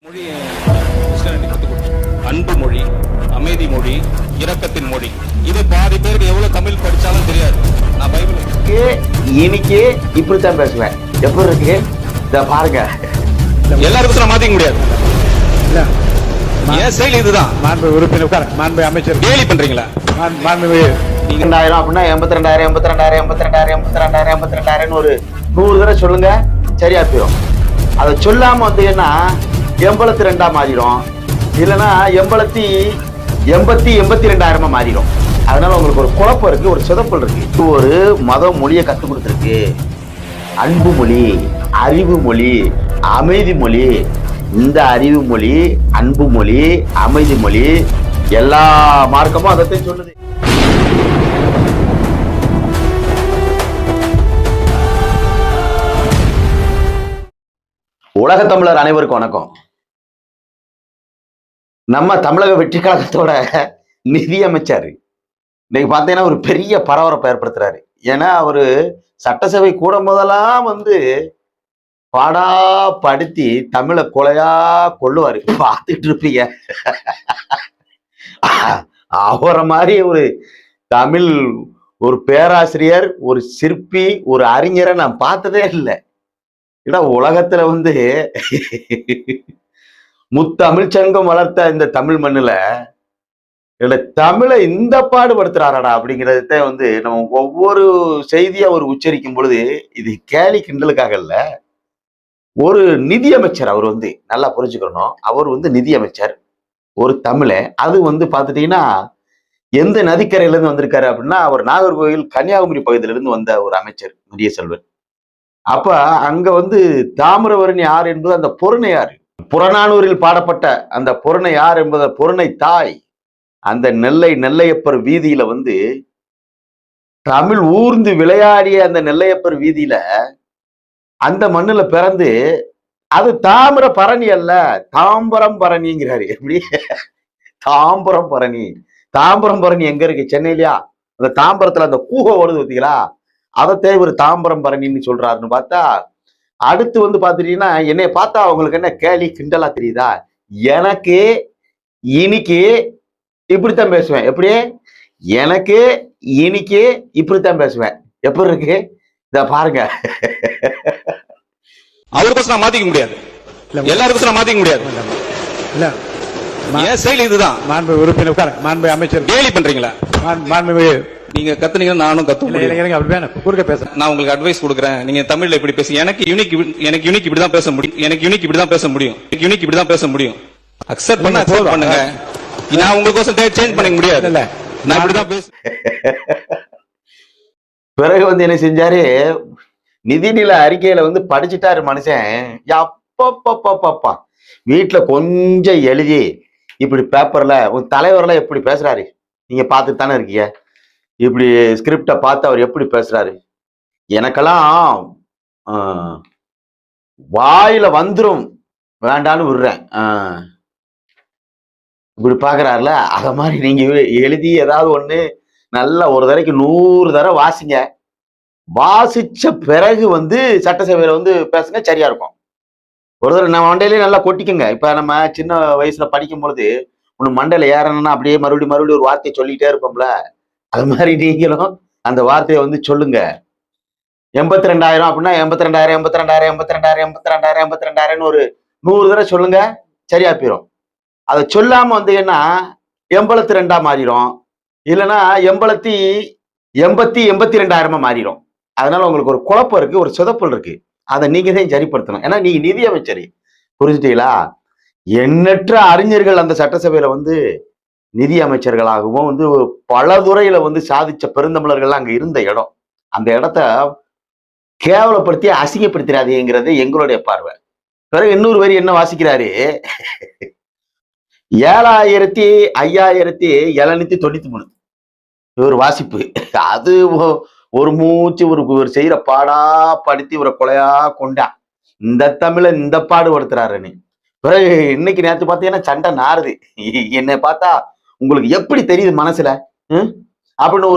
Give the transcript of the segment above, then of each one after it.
மொழி அன்பு மொழி, அமைதி மொழி, இரக்கத்தின் மொழி. இது பாதி பேருக்கு எவ்வளவு தமிழ் படிச்சாலும் தெரியாது. நான் பைபிள் இன்னைக்கு இப்படித்தான் பேசுவேன். எப்படி இருக்கு இத பாருங்க. எல்லாருக்கும் நான் மாத்திக்க முடியாது. ஏன் செயல் இதுதான். மாண்பு உறுப்பினர் மாண்பு அமைச்சர் கேலி பண்றீங்களா? மாண்பு 2000 அப்படின்னா 82,000 ஒரு 100 தடவை சொல்லுங்க, சரியா போயிடும். அதை சொல்லாம வந்தீங்கன்னா 82 மாறிடும், இல்லைன்னா 82,000 மாறிடும். அதனால உங்களுக்கு ஒரு குழப்பம் இருக்கு, ஒரு சிதப்பல் இருக்கு. இது ஒரு மத மொழியை கற்றுக் கொடுத்துருக்கு. அன்பு மொழி, அறிவு மொழி, அமைதி மொழி. இந்த அறிவு மொழி, அன்பு மொழி, அமைதி மொழி எல்லா மார்க்கமும் அதைத்தான் சொல்லுது. உலக தமிழர் அனைவருக்கும் வணக்கம். நம்ம தமிழக வெற்றி கழகத்தோட நிதி அமைச்சர் இன்னைக்கு பார்த்தீங்கன்னா ஒரு பெரிய பரபரப்பை ஏற்படுத்துறாரு. ஏன்னா அவரு சட்டசபை கூடும் போதெல்லாம் பாடா படுத்தி தமிழை கொலையா கொள்ளுவாரு. பார்த்துட்டு இருப்பீங்க. அவரை மாதிரி ஒரு தமிழ் ஒரு பேராசிரியர், ஒரு சிற்பி, ஒரு அறிஞரை நான் பார்த்ததே இல்லை. ஏன்னா உலகத்துல முத்தமிழ் சங்கம் வளர்த்த இந்த தமிழ் மண்ணுல தமிழை இந்த பாடுபடுத்துறாரடா அப்படிங்கிறத நம்ம ஒவ்வொரு செய்தியா ஒரு உச்சரிக்கும் பொழுது இது கேலி கிண்டலுக்காக இல்ல. ஒரு நிதி அமைச்சர் அவர் நல்லா புரிஞ்சுக்கணும். அவர் நிதி அமைச்சர், ஒரு தமிழை. அது பாத்துட்டீங்கன்னா எந்த நதிக்கரையில இருந்து வந்திருக்காரு அப்படின்னா, அவர் நாகர்கோவில் கன்னியாகுமரி பகுதியில இருந்து வந்த ஒரு அமைச்சர் மரிய செல்வன். அப்ப அங்க தாமிரபரணி யார் என்பது அந்த பொருணை யாரு, புறநானூரில் பாடப்பட்ட அந்த பொருணை யார் என்பத பொருணை தாய் அந்த நெல்லையப்பர் வீதியில தமிழ் ஊர்ந்து விளையாடிய அந்த நெல்லையப்பர் வீதியில அந்த மண்ணுல பிறந்து, அது தாமிர பரணி அல்ல, தாம்பரம் பரணிங்கிறாரு. எப்படி தாம்பரம் பரணி? தாம்பரம் பரணி எங்க இருக்கு? சென்னையிலயா? அந்த தாம்பரத்துல அந்த கூகை ஓடுது பார்த்தீங்களா, அதைத்தே ஒரு தாம்பரம் பரணின்னு சொல்றாருன்னு பார்த்தா, அடுத்து பாத்துட்டீங்கன்னா என்னைய பார்த்தா அவங்களுக்கு என்ன கேலி கிண்டலா தெரியுதா? எனக்கு இன்னைக்கு இப்படித்தான் பேசுவேன். எப்படி? எனக்கு இன்னைக்கு இப்படித்தான் பேசுவேன். எப்படி இருக்கு இத பாருங்க. அவருக்கும் நான் மாத்திக்க முடியாது, எல்லாருக்கும் நான் மாத்திக்க முடியாது. ஏன் செயல் இதுதான். மாண்பு உறுப்பினர் மாண்பு அமைச்சர் கேலி பண்றீங்களா? மாண்பு நீங்க கத்துனீங்கன்னா நானும் கத்துறேன். குறுக்க பேசுறேன். நான் உங்களுக்கு அட்வைஸ் கொடுக்குறேன். நீங்க தமிழ்ல இப்படி பேசி எனக்கு யூனிக் இப்படிதான் பேச முடியும். எனக்கு யூனிக் இப்படிதான் பேச முடியும். அக்செப்ட் பண்ணுங்க. நான் உங்களுக்கு சேஞ்ச் பண்ண முடியாது. நான் இப்படிதான் பேச. பிறகு என்ன செஞ்சாரு, நிதிநிலை அறிக்கையில படிச்சுட்டாரு மனுஷன். அப்பப்பப்பப்பா வீட்டுல கொஞ்சம் எழுதி இப்படி பேப்பர்ல ஒரு தலைவர்லாம் எப்படி பேசுறாரு நீங்க பார்த்துட்டு தானே இருக்கீங்க. இப்படி ஸ்கிரிப்டை பார்த்து அவர் எப்படி பேசுறாரு. எனக்கெல்லாம் வாயில வந்துரும், வேண்டான்னு விடுறேன். இப்படி பாக்குறாருல, அத மாதிரி நீங்க எழுதி ஏதாவது ஒண்ணு நல்லா ஒரு தடவைக்கு 100 தடவை வாசிங்க. வாசிச்ச பிறகு சட்டசபையில பேசுங்க, சரியா இருக்கும். ஒரு தடவை நம்ம மண்டையிலேயே நல்லா கொட்டிக்குங்க. இப்ப நம்ம சின்ன வயசுல படிக்கும் பொழுது ஒண்ணு மண்டையில ஏறணும்னா அப்படியே மறுபடியும் ஒரு வார்த்தையை சொல்லிட்டே இருப்போம்ல, அது மாதிரி நீங்களும் அந்த வார்த்தையை சொல்லுங்க. 82,000 அப்படின்னா 82,000 ஒரு 100 தடவை சொல்லுங்க, சரியா போயிடும். அதை சொல்லாம வந்தீங்கன்னா 82 மாறிடும், இல்லைன்னா 82,000 மாறிடும். அதனால உங்களுக்கு ஒரு குழப்பம் இருக்கு, ஒரு சொதப்பல் இருக்கு. அதை நீங்க தான் சரிப்படுத்தணும். ஏன்னா நீங்க நிதி அமைச்சர், புரிஞ்சுட்டீங்களா? எண்ணற்ற அறிஞர்கள் அந்த சட்டசபையில நிதி அமைச்சர்களாகவும் பல துறையில சாதிச்ச பெருந்தமிழர்கள் அங்க இருந்த இடம். அந்த இடத்த கேவலப்படுத்தி அசிங்கப்படுத்திடாதீங்கிறது எங்களுடைய பார்வை. பிறகு இன்னொரு வரி என்ன வாசிக்கிறாரு, 7,5793 இவர் வாசிப்பு. அது ஒரு மூச்சு ஒரு செய்யற பாடா படுத்தி ஒரு கொலையா கொண்டா இந்த தமிழை இந்த பாடுபடுத்துறாரு. நீ பிறகு இன்னைக்கு நேற்று பார்த்தீங்கன்னா சண்டை நாறுது. என்னை பார்த்தா உங்களுக்கு எப்படி தெரியுது மனசுல அப்படின்னு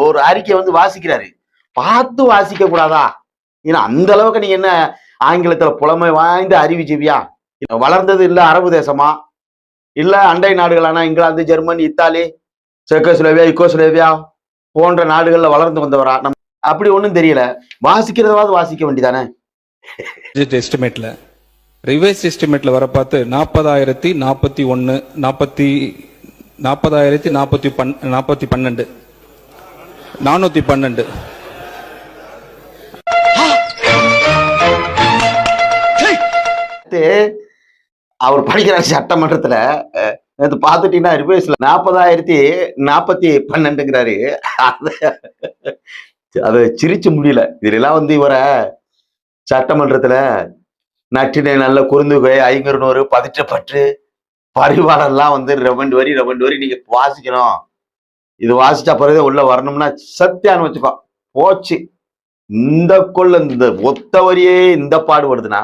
ஒரு அறிக்கை வாசிக்கிறாரு. பார்த்து வாசிக்க கூடாதா? ஏன்னா அந்த அளவுக்கு நீங்க என்ன ஆங்கிலத்துல புலமை வாய்ந்த அறிவுஜீவியா? வளர்ந்தது இல்ல அரபு தேசமா, இல்ல அண்டை நாடுகளான இங்கிலாந்து, ஜெர்மனி, இத்தாலி, செக்கோஸ்லோவியா, யுகோஸ்லோவியா போன்ற நாடுகள்ல வளர்ந்து வந்தவரா? அப்படி ஒண்ணும் தெரியல. வாசிக்கிறதாவது வாசிக்க வேண்டியதானே. எஸ்டிமேட்ல ரிவைஸ் எஸ்டிமேட்ல வர பார்த்து 40,041 412 அவர் படிக்கிறார் சட்டமன்றத்துல. நேற்று பாத்துட்டீங்கன்னா ரிவைஸ்ல 40,040 அதை சிரிச்சு முடியல. இதெல்லாம் இவரை சட்டமன்றத்துல நற்றினை நல்ல குறுந்துகை 500 பதிற்றப்பட்டு பரிவாரெல்லாம் ரெவண்டு வரி நீங்க வாசிக்கணும். இது வாசிச்சா பிறகு உள்ள வரணும்னா சத்தியான்னு வச்சுக்கோ போச்சு. இந்த ஒத்த வரியே இந்த பாடு வருதுன்னா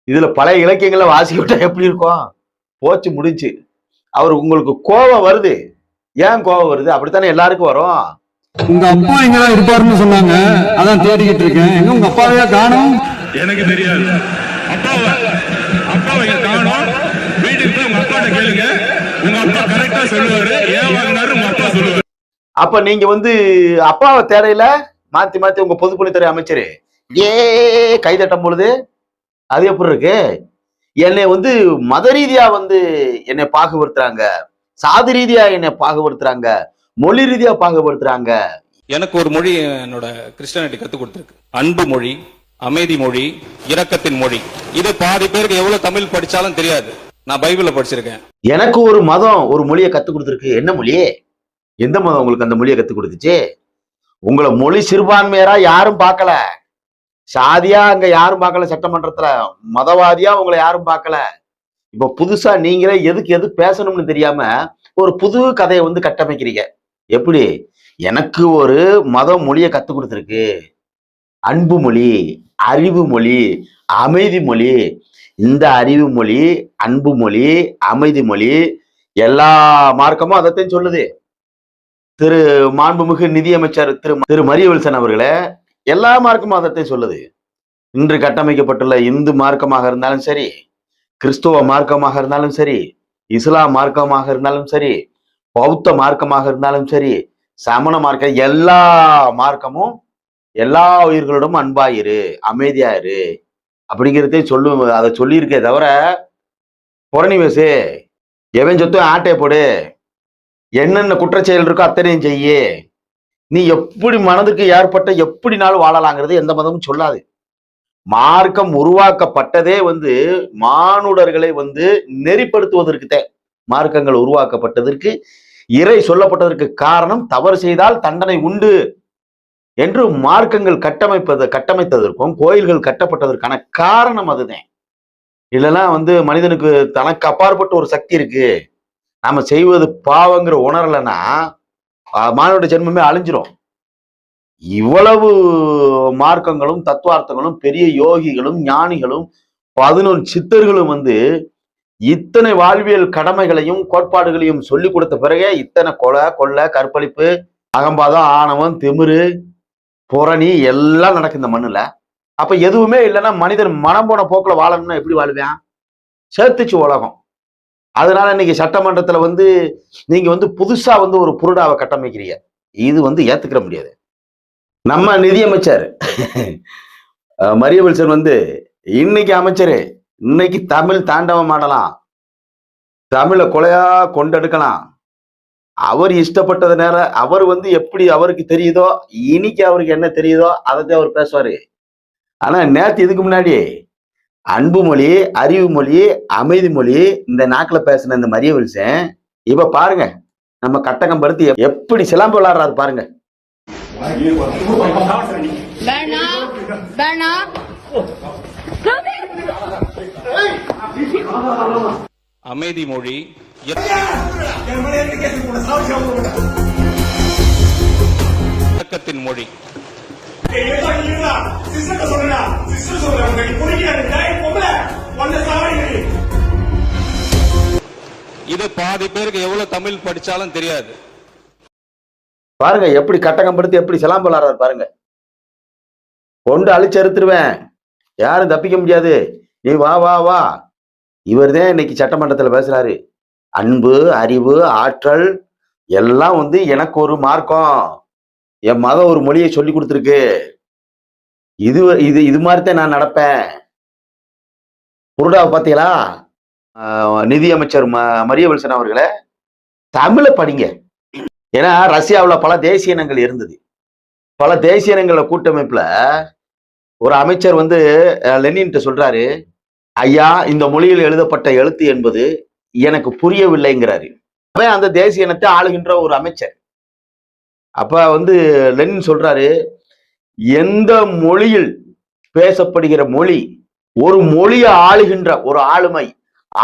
இதுல பழைய இலக்கியங்களை வாசிக்க விட்டா எப்படி இருக்கும்? போச்சு, முடிஞ்சு. உங்களுக்கு கோபம் வருது. ஏன் கோபம் வருது? அப்படித்தானே எல்லாருக்கும் வரும். உங்க அப்பா எங்கதான் இருப்பாருன்னு சொன்னாங்க, அதான் தேடிக்கிட்டு இருக்கேன். எங்க உங்க அப்பாவையா காணோம்? எனக்கு தெரியாது. அப்பாவை காணோம். வீட்டுக்கு போய் உங்க அப்பாட்ட கேளுங்க. உங்க அப்பா கரெக்டா சொல்லுவாரு. ஏன் வாங்கினாரு உங்க அப்பா சொல்லுவாரு. அப்ப நீங்க அப்பாவை தேடையில மாத்தி மாத்தி உங்க பொதுப்பணித்துறை அமைச்சர் கைதட்டும் பொழுது அது எப்படி இருக்கு? என்னை மத ரீதியா என்னை பாகுபடுத்துறாங்க, சாதி ரீதியா என்னை பாகுபடுத்துறாங்க, மொழி ரீதியா பாகுபடுத்துறாங்க. எனக்கு ஒரு மொழி என்னோட கிறிஸ்டியானிட்டி கத்து கொடுத்துருக்கு. அன்பு மொழி, அமைதி மொழி, இரக்கத்தின் மொழி. இது பாதி பேருக்கு எவ்வளவு தமிழ் படிச்சாலும் தெரியாது. நான் பைபிள்ல படிச்சிருக்கேன். எனக்கு ஒரு மதம் ஒரு மொழியை கத்து கொடுத்துருக்கு. என்ன மொழி? எந்த மதம் உங்களுக்கு அந்த மொழியை கத்து கொடுத்துச்சு? உங்களை மொழி சிறுபான்மையரா யாரும் பார்க்கல, சாதியா அங்க யாரும் பார்க்கல, சட்டமன்றத்துல மதவாதியா உங்களை யாரும் பார்க்கல. இப்ப புதுசா நீங்களே எது பேசணும்னு தெரியாம ஒரு புது கதையை கட்டமைக்கிறீங்க. எப்படி? எனக்கு ஒரு மதம் மொழியை கத்து கொடுத்துருக்கு. அன்பு மொழி, அறிவு மொழி, அமைதி மொழி. இந்த அறிவு மொழி, அன்பு மொழி, அமைதி மொழி எல்லா மார்க்கமும் அதைத்தான் சொல்லுது. திரு மாண்புமிகு நிதியமைச்சர் திரு மரியவில்சன் அவர்களே, எல்லா மார்க்கமும் அதைத்தான் சொல்லுது. இன்று கட்டமைக்கப்பட்டுள்ள இந்து மார்க்கமாக இருந்தாலும் சரி, கிறிஸ்துவ மார்க்கமாக இருந்தாலும் சரி, இஸ்லாம் மார்க்கமாக இருந்தாலும் சரி, பௌத்த மார்க்கமாக இருந்தாலும் சரி, சமண மார்க்கம், எல்லா மார்க்கமும் எல்லா உயிர்களிடம் அன்பாயிரு, அமைதியாயிரு அப்படிங்கிறதே அதை சொல்லியிருக்கே தவிர புரணி பேசு, எவன் சொத்தும் ஆட்டையை போடு, என்னென்ன குற்றச்செயல் இருக்கோ அத்தனையும் செய்யு, நீ எப்படி மனதுக்கு ஏற்பட்ட எப்படினாலும் வாழலாங்கிறது எந்த மதமும் சொல்லாது. மார்க்கம் உருவாக்கப்பட்டதே மானுடர்களை நெறிப்படுத்துவதற்கு மார்க்கங்கள் உருவாக்கப்பட்டதற்கு, இறை சொல்லப்பட்டதற்கு காரணம் தவறு செய்தால் தண்டனை உண்டு என்று மார்க்கங்கள் கட்டமைத்ததற்கும் கோயில்கள் கட்டப்பட்டதற்கான காரணம் அதுதான். இல்லைன்னா மனிதனுக்கு தனக்கு அப்பாற்பட்ட ஒரு சக்தி இருக்கு, நாம செய்வது பாவங்கிற உணரலைன்னா மானுட ஜென்மமே அழிஞ்சிரும். இவ்வளவு மார்க்கங்களும் தத்துவார்த்தங்களும் பெரிய யோகிகளும் ஞானிகளும் 11 சித்தர்களும் இத்தனை வாழ்வியல் கடமைகளையும் கோட்பாடுகளையும் சொல்லி கொடுத்த பிறகே இத்தனை கொலை, கற்பழிப்பு, அகம்பாதம், ஆணவம், திமிரு, புரணி எல்லாம் நடக்கு இந்த மண்ணுல. அப்ப எதுவுமே இல்லைன்னா மனிதன் மனம் போன போக்குல வாழணும்னா எப்படி வாழ்வேன்? சேர்த்துச்சு உலகம். அதனால இன்னைக்கு சட்டமன்றத்துல நீங்க புதுசா ஒரு புருடாவை கட்டமைக்கிறீங்க. இது ஏத்துக்கிற முடியாது. நம்ம நிதியமைச்சர் மரியவில்சன் இன்னைக்கு அமைச்சரு, இன்னைக்கு தமிழ் தாண்டவம் ஆடலாம், தமிழை கொலையா கொண்டெடுக்கலாம். அவர் இஷ்டப்பட்டது நேரம் அவர் எப்படி அவருக்கு தெரியுதோ, இன்னைக்கு அவருக்கு என்ன தெரியுதோ அதை அவர் பேசுவாரு. ஆனா நேத்து இதுக்கு முன்னாடி அன்பு மொழி, அறிவு மொழி, அமைதி மொழி இந்த நாக்குல பேசின இந்த மரியவில்சன் இப்ப பாருங்க நம்ம கட்டகம் படுத்தி எப்படி சிலம்பு விளையாடுறாரு பாருங்க. அமைதி மொழி, இரக்கத்தின் மொழி. இது பாதி பேருக்கு எவ்வளவு தமிழ் படிச்சாலும் தெரியாது. பாருங்க எப்படி கட்டகம் படுத்தி எப்படி சிலாம்பு விளையாடுறாரு பாருங்க. கொண்டு அழிச்சு அறுத்துருவேன், யாரும் தப்பிக்க முடியாது, நீ வா வா வா இவர்தான் இன்னைக்கு சட்டமன்றத்துல பேசுறாரு. அன்பு, அறிவு, ஆற்றல் எல்லாம் வந்து எனக்கு ஒரு மார்க்கம், என் மதம் ஒரு மொழியை சொல்லி கொடுத்துருக்கு, இது இது இது மாதிரிதான் நான் நடப்பேன். புருடாவை பாத்தீங்களா? நிதியமைச்சர் மரியவல்சன் அவர்களே, தமிழை படிங்க. ஏன்னா ரஷ்யாவுல பல தேசிய இனங்கள் இருந்தது. பல தேசிய இனங்கள கூட்டமைப்புல ஒரு அமைச்சர் வந்து லெனின்ட்ட சொல்றாரு, ஐயா இந்த மொழியில் எழுதப்பட்ட எழுத்து என்பது எனக்கு புரியவில்லைங்கிறாரு. அவன் அந்த தேசிய இனத்தை ஆளுகின்ற ஒரு அமைச்சர். அப்ப வந்து லெனின் சொல்றாரு, எந்த மொழியில் பேசப்படுகிற மொழி, ஒரு மொழியை ஆளுகின்ற ஒரு ஆளுமை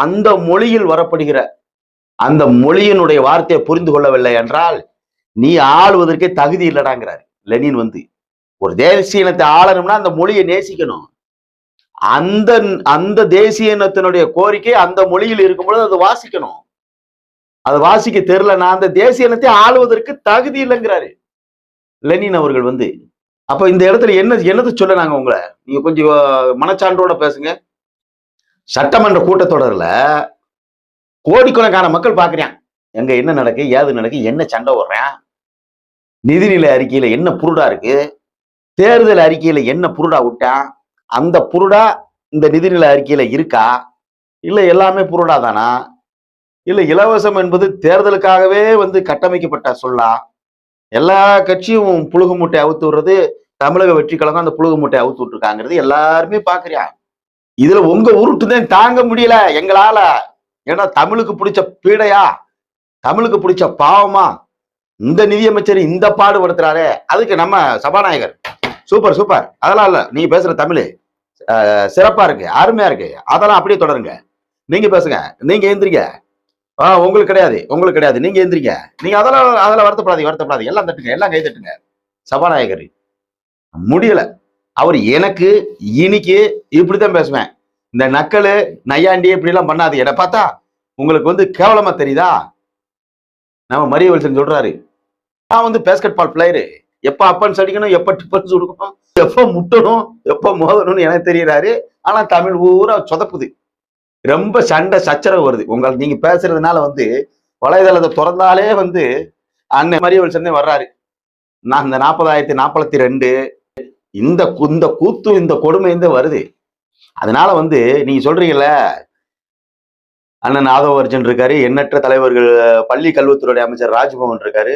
அந்த மொழியில் வரப்படுகிற அந்த மொழியினுடைய வார்த்தையை புரிந்து கொள்ளவில்லை என்றால் நீ ஆளுவதற்கே தகுதி இல்லடாங்கிறாரு லெனின். வந்து ஒரு தேசிய இனத்தை ஆளணும்னா அந்த மொழியை நேசிக்கணும். அந்த அந்த தேசிய இனத்தினுடைய கோரிக்கை அந்த மொழியில் இருக்கும்பொழுது அது வாசிக்கணும். அது வாசிக்க தெரியலன்னா அந்த தேசிய இனத்தை ஆளுவதற்கு தகுதி இல்லைங்கிறாரு லெனின் அவர்கள். வந்து அப்ப இந்த இடத்துல என்னது சொல்ல நாங்க உங்களை, நீங்க கொஞ்சம் மனச்சான்றோட பேசுங்க. சட்டமன்ற கூட்டத்தொடர்ல கோடிக்கணக்கான மக்கள் பாக்குறான், எங்க என்ன நடக்கு, ஏது நடக்கு, என்ன சண்டை ஓடுறேன், நிதிநிலை அறிக்கையில என்ன புருடா இருக்கு, தேர்தல் அறிக்கையில என்ன புருடா விட்டான், அந்த புருடா இந்த நிதிநிலை அறிக்கையில இருக்கா, இல்ல எல்லாமே புருடா தானா, இல்ல இலவசம் என்பது தேர்தலுக்காகவே வந்து கட்டமைக்கப்பட்ட சொல்லா, எல்லா கட்சியும் புழுகு மூட்டை அவுத்து விடுறது, தமிழக வெற்றி கழகம் அந்த புழுகு மூட்டை அவுத்து விட்டுருக்காங்கிறது எல்லாருமே பாக்குறான். இதுல உங்க உருட்டுதான் தாங்க முடியல எங்களால. ஏன்னா தமிழுக்கு பிடிச்ச பீடையா, தமிழுக்கு பிடிச்ச பாவமா இந்த நிதியமைச்சர் இந்த பாடுபடுத்துறாரு. அதுக்கு நம்ம சபாநாயகர் சூப்பர் சூப்பர், அதெல்லாம் இல்ல, நீங்க பேசுற தமிழ் சிறப்பா இருக்கு, அருமையா இருக்கு, அதெல்லாம் அப்படியே தொடருங்க, நீங்க பேசுங்க, நீங்க எந்திரிங்க. உங்களுக்கு கிடையாது, உங்களுக்கு கிடையாது, நீங்க எந்திரிங்க, நீங்க அதெல்லாம் வருத்தப்படாதீங்க, எல்லாம் தட்டுங்க, எல்லாம் கை தட்டுங்க. சபாநாயகர் முடியல, அவர் எனக்கு இன்னைக்கு இப்படித்தான் பேசுவேன், இந்த நக்கலு நையாண்டி இப்படி எல்லாம் பண்ணாது, என்ன பார்த்தா உங்களுக்கு வந்து கேவலமா தெரியுதா? நம்ம மரியவல்சன் சொல்றாரு, நான் வந்து பேஸ்கெட் பால் பிளேயரு, எப்ப அப்பன்ஸ் அடிக்கணும், எப்ப டிஃபன்ஸ் கொடுக்கணும், எப்ப முட்டணும், எப்ப மோதணும்னு எனக்கு தெரியறாரு. ஆனா தமிழ் ஊரா சொதப்புது, ரொம்ப சண்டை சச்சரவு வருது. உங்களுக்கு நீங்க பேசுறதுனால வந்து வலைதளத்தை திறந்தாலே வந்து அண்ணன் மரியவல்சன் வர்றாரு. நான் இந்த 40,042 இந்த கூத்து இந்த கொடுமை வருது. அதனால வந்து நீங்க சொல்றீங்கல்ல, அண்ணன் ஆதவர்ஜன் இருக்காரு, எண்ணற்ற தலைவர்கள், பள்ளி கல்வித்துறை அமைச்சர் ராஜ்பவன் இருக்காரு,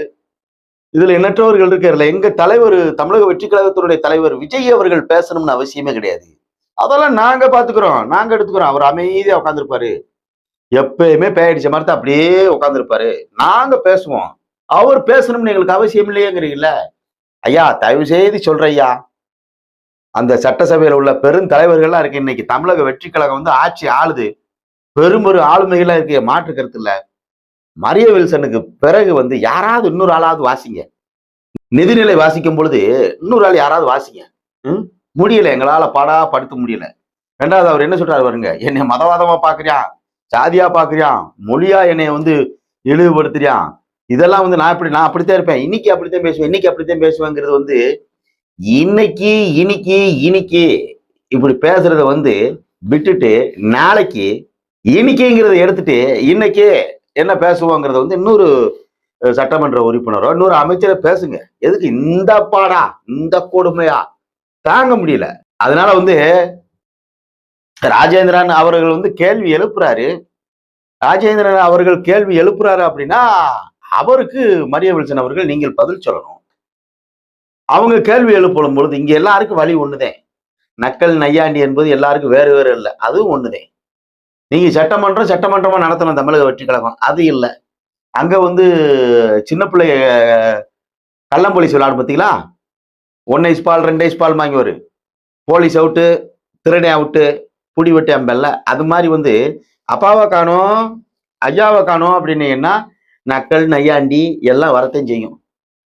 இதுல எண்ணற்றவர்கள் இருக்காருல்ல. எங்க தலைவர், தமிழக வெற்றி கழகத்தினுடைய தலைவர் விஜய் அவர்கள் பேசணும்னு அவசியமே கிடையாது. அதெல்லாம் நாங்க பாத்துக்கிறோம், நாங்க எடுத்துக்கிறோம். அவர் அமைதியா உட்காந்துருப்பாரு, எப்பயுமே பேயடிச்ச மாதிரி தான் அப்படியே உட்காந்துருப்பாரு. நாங்க பேசுவோம், அவர் பேசணும்னு எங்களுக்கு அவசியம் இல்லையேங்கிறீங்கல்ல. ஐயா தயவு செய்து சொல்ற ஐயா, அந்த சட்டசபையில உள்ள பெருந்தலைவர்கள்லாம் இருக்கு. இன்னைக்கு தமிழக வெற்றி கழகம் வந்து ஆட்சி ஆளுது, பெரும் ஆளுமைகள்லாம் இருக்கு, மாற்று கருத்து இல்ல. மரியவல்சனுக்கு பிறகு வந்து யாராவது இன்னொரு ஆளாவது வாசிங்க. நிதிநிலை வாசிக்கும் பொழுது இன்னொரு ஆள் யாராவது வாசிங்க. முடியல, எங்களால படுத்த முடியல. ரெண்டாவது அவர் என்ன சொல்றாரு பாருங்க, என்னை மதவாதமா பாக்குறியான், சாதியா பாக்குறியான், மொழியா என்னைய வந்து இழிவுபடுத்துறியான், இதெல்லாம் வந்து நான் அப்படித்தான் இருப்பேன், இன்னைக்கு அப்படித்தான் பேசுவேங்கிறது வந்து இன்னைக்கு இப்படி பேசுறத வந்து விட்டுட்டு நாளைக்கு இன்னைக்குங்கிறத எடுத்துட்டு இன்னைக்கு என்ன பேசுவோங்கிறத வந்து இன்னொரு சட்டமன்ற உறுப்பினரோ இன்னொரு அமைச்சரை பேசுங்க. எதுக்கு இந்த பாடா, இந்த கொடுமையா தாங்க முடியல. அதனால வந்து ராஜேந்திரன் அவர்கள் வந்து கேள்வி எழுப்புறாரு. ராஜேந்திரன் அவர்கள் கேள்வி எழுப்புறாரு அப்படின்னா அவருக்கு மரியவல்சன் அவர்கள் நீங்கள் பதில் சொல்லணும். அவங்க கேள்வி எழுப்படும் பொழுது இங்க எல்லாருக்கும் வழி ஒண்ணுதேன். நக்கல் நையாண்டி என்பது எல்லாருக்கும் வேறு வேறு இல்லை, அதுவும் ஒண்ணுதேன். நீங்க சட்டமன்றமா நடத்தணும் தமிழக வெற்றி கழகம், அது இல்லை. அங்க வந்து சின்ன பிள்ளைய கள்ளம்போலீஸ் விளையாடு பார்த்தீங்களா, 1 ஐஸ் பால் 2 ஐஸ் பால் வாங்கி ஒரு போலீஸ் அவுட்டு, திருடை அவுட்டு, புடி வெட்டி அம்பல்ல, அது மாதிரி வந்து அப்பாவை காணும் ஐயாவை காணும் அப்படின்னீங்கன்னா நக்கல் நையாண்டி எல்லாம் வரத்தையும் செய்யும்.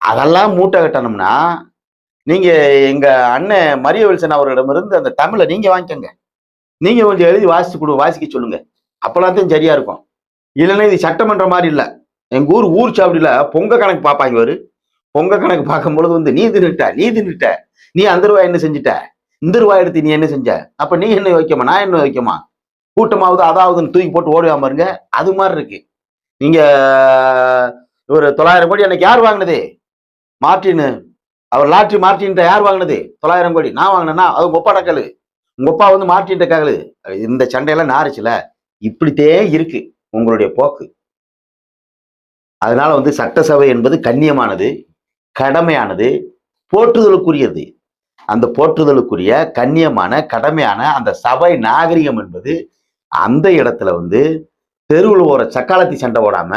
அதெல்லாம் மூட்டை கட்டணும்னா நீங்க எங்க அண்ணன் மரியவல்சன் அவர்களிடமிருந்து அந்த தமிழை நீங்க வாங்கிக்கோங்க. நீங்க கொஞ்சம் எழுதி வாசிக்க சொல்லுங்க, அப்பெல்லாத்தையும் சரியா இருக்கும். இல்லைன்னா இது சட்டமன்ற மாதிரி இல்லை. எங்க ஊர் சாவடியில பொங்க கணக்கு பார்ப்பாங்க. பொங்க கணக்கு பார்க்கும் பொழுது வந்து நீ தின்னுட்ட, நீ அந்த ரூபாய் என்ன செஞ்சுட்ட, இந்த ரூபாய் எடுத்து நீ என்ன செஞ்ச, அப்ப நீ என்ன வைக்கமா, நான் என்ன வைக்கமா, கூட்டமாவது அதாவதுன்னு தூக்கி போட்டு ஓடுவாம இருங்க. அது மாதிரி இருக்கு. நீங்க ஒரு 900 கோடி அன்னைக்கு யார் வாங்கினது? மார்டின். அவர் லாட்ரி மார்டின் யார் வாங்கினது? 900 கோடி. நான் வாங்கினேன்னா அது உங்க ஒப்பா கேளு. உங்க அப்பா வந்து மார்டின் கேளு. இந்த சண்டையெல்லாம் நாரிச்சுல. இப்படித்தே இருக்கு உங்களுடைய போக்கு. அதனால வந்து சட்டசபை என்பது கண்ணியமானது, கடமையானது, போற்றுதலுக்குரியது. அந்த போற்றுதலுக்குரிய கண்ணியமான கடமையான அந்த சபை நாகரிகம் என்பது அந்த இடத்துல வந்து தெருவில் ஒரு சக்காலத்தி சண்டை ஓடாம,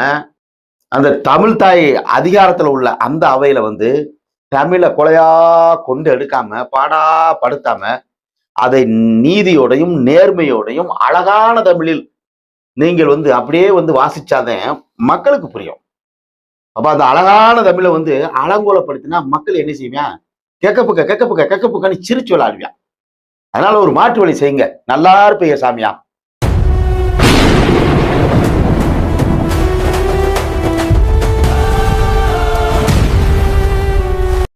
அந்த தமிழ் தாய் அதிகாரத்துல உள்ள அந்த அவையில வந்து தமிழை கொலையா கொண்டு எடுக்காம, பாடா படுத்தாம, அதை நீதியோடையும் நேர்மையோடையும் அழகான தமிழில் நீங்கள் வந்து அப்படியே வந்து வாசிச்சாதான் மக்களுக்கு புரியும். அப்ப அந்த அழகான தமிழை வந்து அலங்கோலப்படுத்தினா மக்கள் என்ன செய்வான்? கெக்கப்புக்கன்னு சிரிச்சு விளையாடுவான். அதனால ஒரு மாற்று வழி செய்யுங்க. நல்லா இருப்பீங்க சாமியா.